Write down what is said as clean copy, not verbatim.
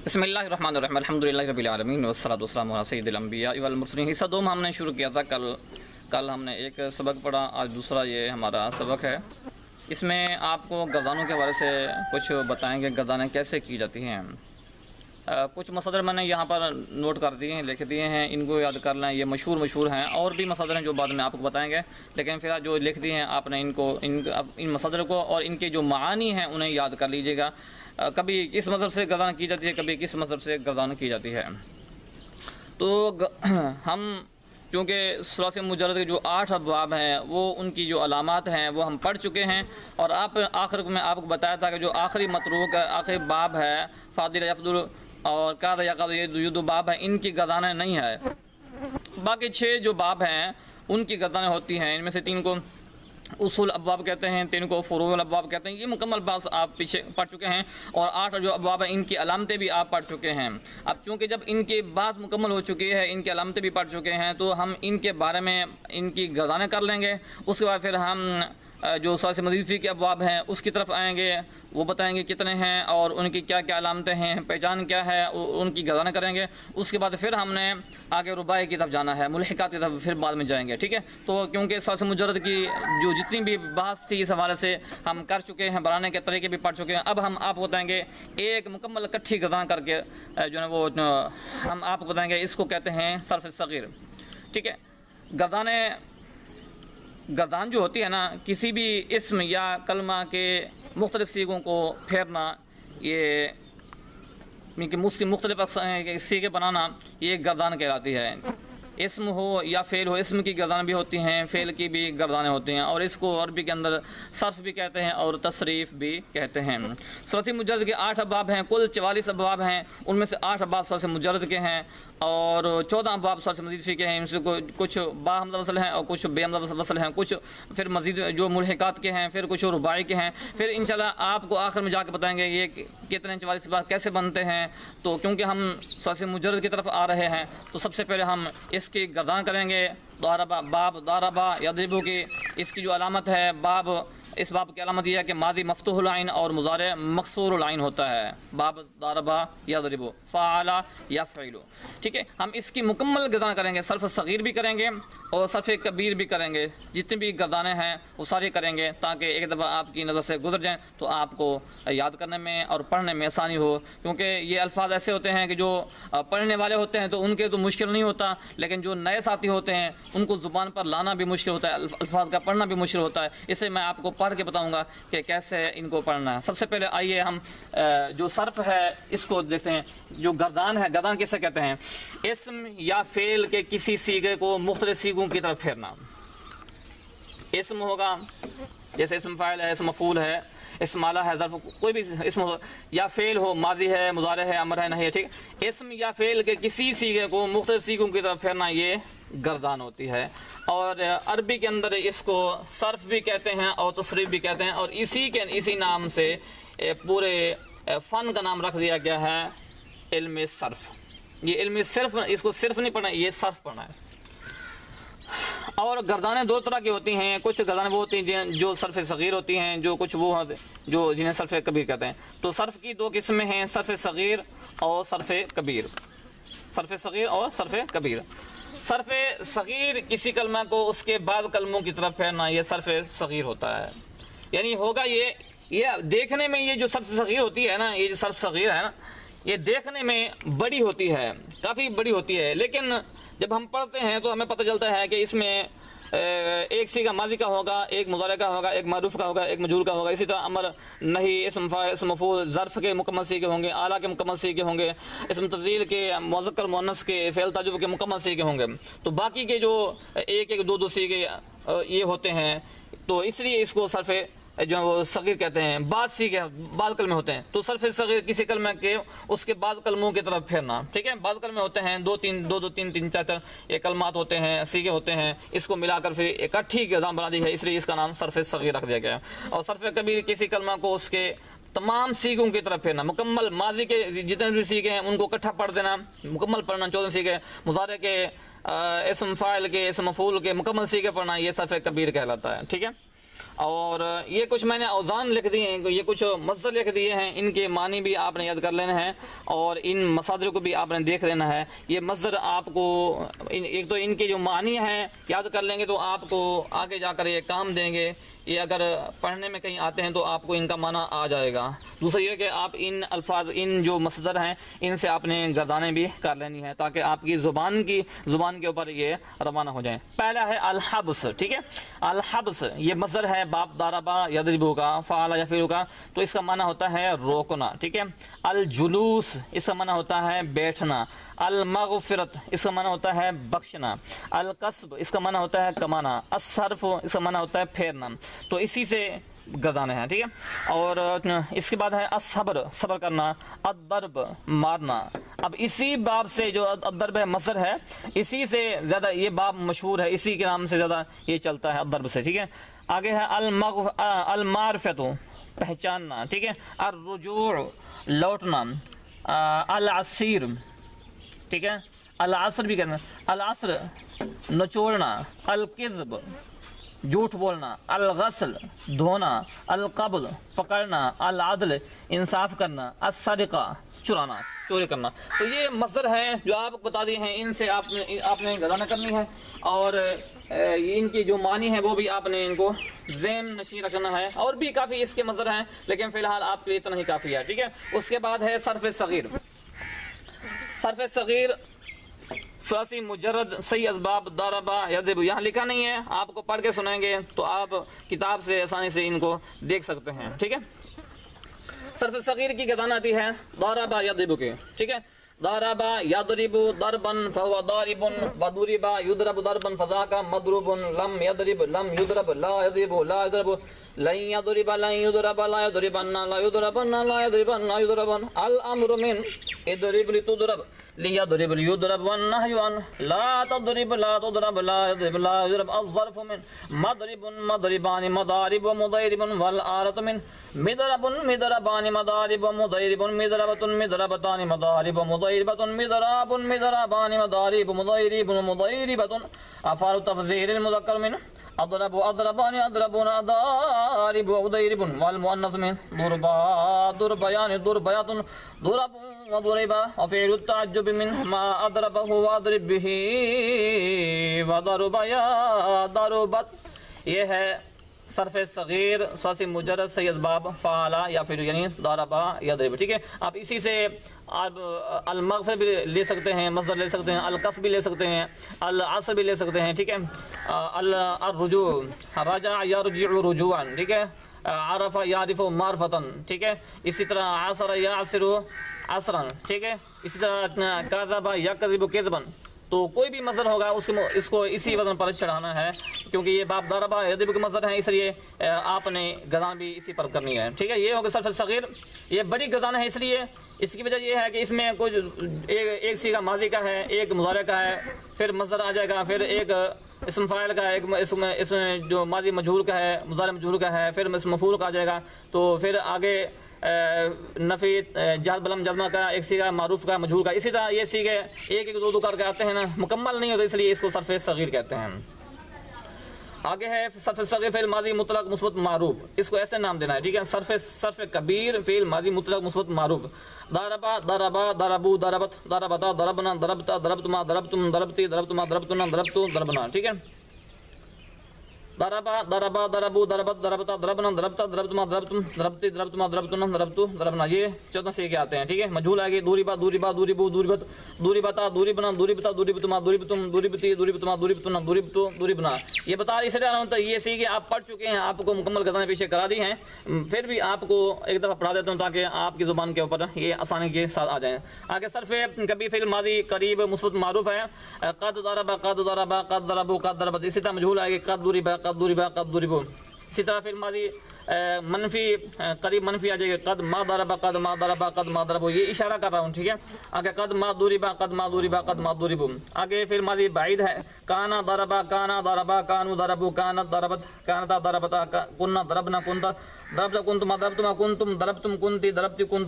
بسم اللہ الرحمن الرحیم الحمدللہ رب العالمین والصلاۃ والسلام علی سید الانبیاء والمرسلین۔ حصہ دوم ہم نے شروع کیا تھا کل ہم نے ایک سبق پڑھا، آج دوسرا یہ ہمارا سبق ہے۔ اس میں آپ کو گردانوں کے بارے سے کچھ بتائیں گے، گردانیں کیسے کی جاتی ہیں۔ کچھ مصادر میں نے یہاں پر نوٹ کر دیے ہیں، لکھ دیے ہیں، ان کو یاد کر لیں، یہ مشہور ہیں، اور بھی مصادر ہیں جو بعد میں آپ کو بتائیں گے، لیکن فی الحال جو لکھ دیے ہیں آپ نے ان مصادر کو اور ان کے جو معانی ہیں انہیں یاد کر لیجیے گا۔ کبھی کس مذہب سے گردان کی جاتی ہے، کبھی کس مذہب سے گردان کی جاتی ہے۔ تو ہم کیونکہ ثلاثی مجرد کے جو 8 ابواب ہیں وہ ان کی جو علامات ہیں وہ ہم پڑھ چکے ہیں، اور آخر میں آپ کو بتایا تھا کہ جو آخری متروک آخری باب ہے فاضل یفضل اور قاعدہ یا قاعدہ یہ دو باب ہیں، ان کی گردانیں نہیں ہے۔ باقی 6 جو باب ہیں ان کی گردانیں ہوتی ہیں۔ ان میں سے 3 کو اصول ابواب کہتے ہیں، 3 کو فروع الابواب کہتے ہیں۔ یہ مکمل باب آپ پیچھے پڑھ چکے ہیں، اور 8 جو ابواب ہیں ان کی علامتیں بھی آپ پڑھ چکے ہیں۔ اب چونکہ جب ان کی بات مکمل ہو چکی ہے، ان کی علامتیں بھی پڑھ چکے ہیں، تو ہم ان کے بارے میں ان کی گردانیں کر لیں گے۔ اس کے بعد پھر ہم جو ثلاثی مزید کے ابواب ہیں اس کی طرف آئیں گے، وہ بتائیں گے کتنے ہیں اور ان کی کیا کیا علامتیں ہیں، پہچان کیا ہے، ان کی گردانیں کریں گے۔ اس کے بعد پھر ہم نے آگے رباعی کی طرف جانا ہے، ملحقات کی طرف پھر بعد میں جائیں گے، ٹھیک ہے۔ تو کیونکہ ثلاثی مجرد کی جو جتنی بھی بحث تھی اس حوالے سے ہم کر چکے ہیں، بنانے کے طریقے بھی پڑھ چکے ہیں، اب ہم آپ کو بتائیں گے ایک مکمل اکٹھی گردان کر کے جو ہے وہ ہم آپ کو بتائیں گے، اس کو کہتے ہیں صرف صغیر، ٹھیک ہے۔ گردان جو ہوتی ہے نا، کسی بھی اسم یا کلمہ کے مختلف صیغوں کو پھیرنا، یہ اس کی مختلف صیغے بنانا، یہ گردان کہلاتی ہے۔ اسم ہو یا فعل ہو، اسم کی گردانیں بھی ہوتی ہیں، فعل کی بھی گردانیں ہوتی ہیں، اور اس کو عربی کے اندر صرف بھی کہتے ہیں اور تصریف بھی کہتے ہیں۔ ثلاثی مجرد کے 8 ابواب ہیں، کل 44 ابواب ہیں، ان میں سے 8 ابواب ثلاثی مجرد کے ہیں، اور 14 ابواب ثلاثی مزید کے ہیں۔ ان سے کچھ با حمزہ وصل ہیں اور کچھ بے حمزہ وصل ہیں، کچھ پھر مزید جو ملحقات کے ہیں، پھر کچھ رباعی کے ہیں۔ پھر انشاءاللہ آپ کو آخر میں جا کے بتائیں گے یہ کتنے 44 ابواب کیسے بنتے ہیں۔ تو کیونکہ ہم ثلاثی مجرد کی طرف آ رہے ہیں، تو سب سے پہلے ہم اس کی گردان کریں گے۔ باب ضربہ یضرب کی اس کی جو علامت ہے، اس باب کی علامت یہ ہے کہ ماضی مفتوح العین اور مضارع مکسور العین ہوتا ہے۔ باب ضربہ یضرب، فعل یفعل، ٹھیک ہے۔ ہم اس کی مکمل گردان کریں گے، صرف صغیر بھی کریں گے اور صرف کبیر بھی کریں گے، جتنی بھی گردانیں ہیں وہ ساری کریں گے، تاکہ ایک دفعہ آپ کی نظر سے گزر جائیں تو آپ کو یاد کرنے میں اور پڑھنے میں آسانی ہو۔ کیونکہ یہ الفاظ ایسے ہوتے ہیں کہ جو پڑھنے والے ہوتے ہیں تو ان کے تو مشکل نہیں ہوتا، لیکن جو نئے ساتھی ہوتے ہیں ان کو زبان پر لانا بھی مشکل ہوتا ہے، الفاظ کا پڑھنا بھی مشکل ہوتا ہے۔ اسے میں آپ کو پڑھ کے بتاؤں گا کہ کیسے ان کو پڑھنا ہے۔ سب سے پہلے آئیے ہم جو صرف ہے اس کو دیکھتے ہیں۔ جو گردان ہے، گردان کسے کہتے ہیں؟ اسم یا فعل کے کسی صیغے کو مختلف صیغوں کی طرف پھیرنا۔ اسم ہوگا، جیسے اسم فاعل ہے، اسم مفعول ہے، اسم آلہ ہے، ظرف، کوئی بھی اسم ہو، یا فعل ہو، ماضی ہے، مضارع ہے، امر ہے، نہیں ہے، ٹھیک ہے۔ اسم یا فعل کے کسی صیغے کو مختلف صیغوں کی طرف پھیرنا یہ گردان ہوتی ہے، اور عربی کے اندر اس کو صرف بھی کہتے ہیں اور تصریف بھی کہتے ہیں، اور اسی نام سے پورے فن کا نام رکھ دیا گیا ہے، علم صرف۔ یہ علم صرف، اس کو صرف نہیں پڑھنا، یہ صرف پڑھنا ہے۔ اور گردانیں 2 طرح کی ہوتی ہیں، کچھ گردانیں وہ ہوتی ہیں جو صرف صغیر ہوتی ہیں، جو کچھ وہ جو جنہیں صرف کبیر کہتے ہیں۔ تو صرف کی 2 قسمیں ہیں، صرف صغیر اور صرف کبیر۔ صرف صغیر اور صرف کبیر۔ صرف صغیر کسی کلمہ کو اس کے بعد کلموں کی طرف پھیرنا، یہ صرف صغیر ہوتا ہے۔ یعنی ہوگا یہ دیکھنے میں، یہ جو صرف صغیر ہوتی ہے نا، یہ جو صرف صغیر ہے نا، یہ دیکھنے میں بڑی ہوتی ہے، کافی بڑی ہوتی ہے، لیکن جب ہم پڑھتے ہیں تو ہمیں پتہ چلتا ہے کہ اس میں ایک صیغہ ماضی کا ہوگا، ایک مضارع کا ہوگا، ایک معروف کا ہوگا، ایک مجرور کا ہوگا، اسی طرح امر، نہیں، اسم فاعل، اسم مفعول، ظرف کے مکمل صیغے ہوں گے، اعلیٰ کے مکمل صیغے ہوں گے، اسم تفضیل کے، مذکر مؤنث کے، فعل تعجب کے مکمل صیغے ہوں گے۔ تو باقی کے جو ایک 2 صیغے یہ ہوتے ہیں، تو اس لیے اس کو صرف جو وہ صغیر کہتے ہیں۔ بعض کلمے ہوتے ہیں، تو صرف صغیر کسی کلمے کے اس کے بعد کلموں کی طرف پھیرنا، ٹھیک ہے۔ بعض کلمے ہوتے ہیں 2 3 4 یہ کلمات ہوتے ہیں، صیغے ہوتے ہیں، اس کو ملا کر پھر اکٹھی گردان بنا دی ہے، اس لیے اس کا نام صرف صغیر رکھ دیا گیا ہے۔ اور صرف کبیر کسی کلمہ کو اس کے تمام صیغوں کی طرف پھیرنا، مکمل ماضی کے جتنے بھی صیغے ہیں ان کو اکٹھا پڑھ دینا، مکمل پڑھنا 14 صیغے، مضارع کے، اسم فاعل کے، اسم مفعول کے مکمل صیغے پڑھنا، یہ صرف کبیر کہلاتا ہے، ٹھیک ہے۔ اور یہ کچھ میں نے اوزان لکھ دیے ہیں، یہ کچھ مصدر لکھ دیے ہیں، ان کے معنی بھی آپ نے یاد کر لینا ہے اور ان مصادر کو بھی آپ نے دیکھ لینا ہے۔ یہ مصدر آپ کو ایک تو ان کے جو معنی ہیں یاد کر لیں گے تو آپ کو آگے جا کر یہ کام دیں گے، یہ اگر پڑھنے میں کہیں آتے ہیں تو آپ کو ان کا معنی آ جائے گا۔ دوسرا یہ کہ آپ ان الفاظ، ان جو مصدر ہیں ان سے آپ نے گردانیں بھی کر لینی ہے تاکہ آپ کی زبان کے اوپر یہ روانہ ہو جائیں۔ پہلا ہے الحبس، ٹھیک ہے، الحبس یہ مصدر ہے باب ضربا یضربو کا، فعل یفعل کا، تو اس کا معنی ہوتا ہے روکنا، ٹھیک ہے۔ الجلوس اس کا معنی ہوتا ہے بیٹھنا، المغفرت اس کا معنی ہوتا ہے بخشنا، القصب اس کا معنی ہوتا ہے کمانا، الصرف اس کا معنی ہوتا ہے پھیرنا، تو اسی سے گردانے ہیں، ٹھیک ہے۔ اور اس کے بعد ہے الصبر صبر کرنا، الضرب مارنا۔ اب اسی باب سے جو الضرب ہے مصدر ہے، اسی سے زیادہ یہ باب مشہور ہے، اسی کے نام سے زیادہ یہ چلتا ہے الضرب سے، ٹھیک ہے۔ آگے ہے المعرفت پہچاننا، ٹھیک ہے، الرجوع لوٹنا، العصیر، ٹھیک ہے، العصر بھی کہنا، العصر نچوڑنا، الکذب جھوٹ بولنا، الغسل دھونا، القبض پکڑنا، العدل انصاف کرنا، السرقہ چرانا چوری کرنا۔ تو یہ مصدر ہے جو آپ کو بتا دیے ہیں، ان سے آپ نے گردانہ کرنی ہے اور ان کی جو معنی ہے وہ بھی آپ نے ان کو ذہن نشین رکھنا ہے، اور بھی کافی اس کے مصدر ہیں لیکن فی الحال آپ کے لیے اتنا ہی کافی ہے، ٹھیک ہے۔ اس کے بعد ہے صرف صغیر۔ صرف صغیر ثلاثی مجرد صحیح اسباب ضربا یضرب، یہاں لکھا نہیں ہے، آپ کو پڑھ کے سنائیں گے تو آپ کتاب سے آسانی سے ان کو دیکھ سکتے ہیں، ٹھیک ہے۔ صرف صغیر کی گردان آتی ہے ضربا یضرب کے، ٹھیک ہے۔ ضربا یضرب ضربا فهو ضارب، وضرب یضرب ضربا فذاك مضروب، لم یضرب لم یضرب لا یضرب لا یضرب، لن یضرب لن یضرب لا یضربن لا یضربن لا یضربن لا یضربن، الامر من اضرب لتضرب ليضرب ليضرب والنهي عن لا تضرب لا تضرب لا يضرب لا يضرب، الظرف من مضرب مضربان مضارب ومضيرب، والآلة من مضرب مضربان مضارب ومضيرب، مضربة مضربتان مضارب ومضيربة، مضراب مضربان مضارب ومضيرب ومضيربة، أفعال تفضيل المذكر من اضرب اضربان اضربون اضارب اضيرب، والمؤنث من ضربا ضربيان ضربيات ضرب وضربا، وفعل التعجب من ما اضربه واضرب به وضرب یا ضربت۔ یہ ہے صرف صغیر ثلاثی مجرد صحیح اسباب فعل یا پھر یعنی ضربا یضرب، ٹھیک ہے۔ آپ اسی سے آپ المغفر بھی لے سکتے ہیں، مصدر لے سکتے ہیں، القصب بھی لے سکتے ہیں، العصر بھی لے سکتے ہیں، ٹھیک ہے۔ الرجوع رجع یرجع رجوعا، ٹھیک ہے۔ عرف یعرف معرفتا، ٹھیک ہے۔ اسی طرح عصر یعصر عصرا، ٹھیک ہے۔ اسی طرح کذب یکذب کذبا، تو کوئی بھی مصدر ہوگا اس کو اسی وزن پر چڑھانا ہے، کیونکہ یہ باب ضربا یضرب کے مصدر ہیں، اس لیے آپ نے گردان بھی اسی پر کرنی ہے، ٹھیک ہے۔ یہ ہوگا صرف صغیر، یہ بڑی گردان ہے، اس لیے اس کی وجہ یہ ہے کہ اس میں کچھ ایک صیغہ ماضی کا ہے، ایک مضارع کا ہے، پھر مصدر آ جائے گا، پھر ایک اسم فاعل کا ہے، ایک اس میں جو ماضی مجہول کا ہے، مضارع مجہول کا ہے، پھر اسم مفعول کا آ جائے گا، تو پھر آگے نفی جہل بلم جزمہ کا، ایک صیغہ معروف کا، مجہول کا، اسی طرح یہ صیغے ایک دو کر کے آتے ہیں نا، مکمل نہیں ہوتے، اس لیے اس کو صرف صغیر کہتے ہیں۔ آگے ہے صرف صغیر فعل ماضی مطلق مثبت معروف، اس کو ایسے نام دینا ہے، ٹھیک ہے۔ صرف کبیر فعل ماضی مطلق مثبت معروف، ضربا ضربا ضربو ضربت ضربتا ضربنا ضربتا ضربتما ضربتم ضربتی ضربتما ضربتنا ضربتو ضربنا، ٹھیک ہے۔ ضربا ضربا ضربو ضربت ضربتا ضربنا ضربتا ضربتما ضربتم ضربتی ضربتما ضربتنا ضربتو ضربنا، یہ 14 سے آتے ہیں، ٹھیک ہے۔ مجہول آئے گی دوریبا دوریبا دوریبو دوریبت دوریبتا دوریبنا دوریبتا دوریبتما دوریبتم دوریبتی دوریبتما دوریبتنا دوریبتو دوریبنا، یہ بتا رہی ہے یہ سیکھے آپ پڑھ چکے ہیں، آپ کو مکمل گردانیں پیچھے کرا دی ہیں، پھر بھی آپ کو ایک دفعہ پڑھا دیتا ہوں تاکہ آپ کی زبان کے اوپر یہ آسانی کے ساتھ آ جائیں۔ آگے صرف کبھی فعل ماضی قریب مثبت معروف ہے، قد ضربا قد ضربا قد ضربو قد ضربت، اسی طرح مجہول آئے گی قد ضربا قد ضربا قد ضربو، اسی طرح فعل ماضی منفی قریب منفی آ جائے گا، قد ما ضربا قد ما ضربا قد ما ضربو، یہ اشارہ کر رہا ہوں، ٹھیک ہے۔ آگے قد ما ضربا قد ما ضربا قد ما ضربو، آگے فعل ماضی بعید ہے، کانا ضربا کانا ضربا کانو ضربو کانت ضربت کانتا ضربتا کنا ضربنا کنتا ضربتا کنتما ضربتما کنتم ضربتم کنتی ضربتی کنت